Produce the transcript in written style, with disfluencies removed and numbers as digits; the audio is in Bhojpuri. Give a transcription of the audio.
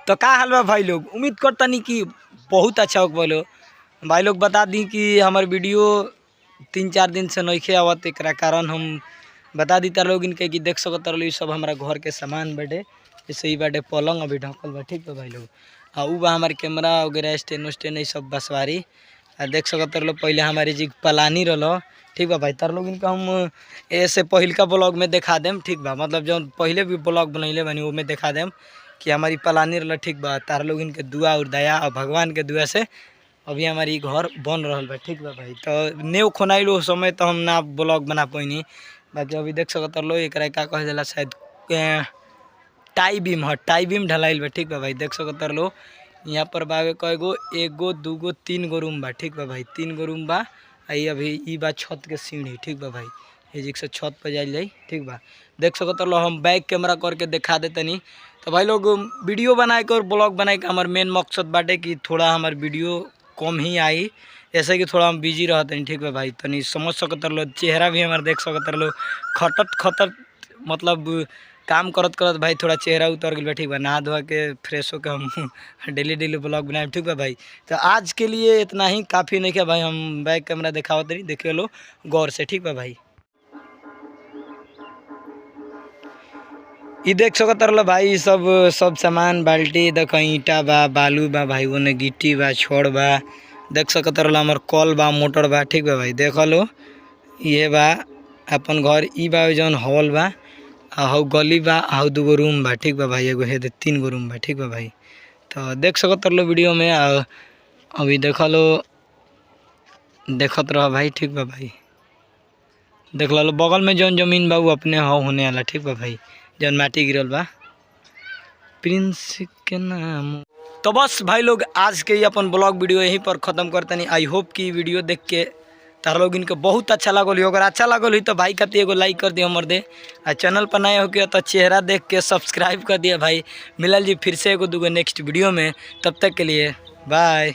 तो का हाल बा भाई लोग, उम्मीद करता नहीं कि बहुत अच्छा हो बोलो। भाई लोग बता दी कि हमार वीडियो 3-4 दिन से नहीं आवत, एक कारण हम बता दी तार लोग इनके कि देख सकत रहो सब हमारा घर के सामान बाटे। जैसे ही बाटे पलंग अभी ढकल बा, ठीक बा भाई लोग। ऊ बा हमारे कैमरा वगैरह स्टैंड स्टैंड सब बसवारी देख सकत रहो। पहले हमारी जी पलानी रहो, ठीक बा भाई। तार लोग इनका हम ऐसे पहिल का ब्लॉग में दिखा देम, ठीक बा। मतलब जो पहले भी ब्लॉग बनैले बनी वो में दिखा देम कि हमारी पलानी रहा, ठीक बा। तार लोग इनके दुआ और दया और भगवान के दुआ से अभी हमारी घर बन रहा बा, ठीक बा भाई। तो नेव खोनाइल उस समय तो हम ना ब्लॉग बना पैनी, बाकी अभी देख सकत लो एक का कह दिला शायद टाई बीम है, टाई बीम ढलाइल बा, ठीक बा भाई। देख सकत लो यहाँ पर बावे कएगो, एगो दूगो 3 गो रूम बा, ठीक बा भाई। 3 गो रूम बा। आई अभी ई बा छत के सीढ़ी, ठीक बा भाई। ये से छत पर जाइल जाई, ठीक बा। देख सकत लो हम बैक कैमरा करके दिखा देतनी। तो भाई लोग वीडियो बनाए के और ब्लॉग बनाए के हमार मेन मकसद बाटे कि थोड़ा हमार वीडियो कम ही आई, ऐसे कि थोड़ा हम बिजी रहते हैं, ठीक है भाई। तनी समझ सकत लो चेहरा भी हमारे देख सकत लो खटत मतलब काम करत करत भाई थोड़ा चेहरा उतर गया, ठीक बा। नहा धोआ के फ्रेश होकर हम डेली ब्लॉग बनाए, ठीक बा भाई। तो आज के लिए इतना ही काफ़ी नहीं क्या भाई। हम बैक कैमरा दिखावत रही, देखे लो गौर से, ठीक बा भाई। ये देख सकत रहो भाई सब सामान बाल्टी देख, ईटा बा, बालू बा भाई, ओने गिट्टी बा, छोड़ बा। देख सकत रहो हमार कल बा, मोटर बा, ठीक बा भाई। देख लो ये बा अपन घर, ई बा जौन हॉल बा, हाउ गली बा, हाउ 2 गो रूम बा, ठीक बा भाई। एगो है 3 गो रूम बा, ठीक बा भाई। तो देख सकत रहो वीडियो में अभी देख लो, देखत रहो भाई, ठीक बा भाई। देख लो बगल में जौन जमीन बा वो अपने हो होने वाला, ठीक बा भाई। जौन माटी गिरल बा प्रिंस के नाम। तो बस भाई लोग आज के ही अपन ब्लॉग वीडियो यहीं पर ख़त्म करते नहीं। आई होप कि वीडियो देख के तार लोग इनको बहुत अच्छा लगल हो। अगर अच्छा लगल हो तो भाई कहती एगो लाइक कर दिया मर दे, और चैनल पर नए हो के तो चेहरा देख के सब्सक्राइब कर दिया भाई। मिलल जी फिर से एगो दूगो नेक्स्ट वीडियो में, तब तक के लिए बाय।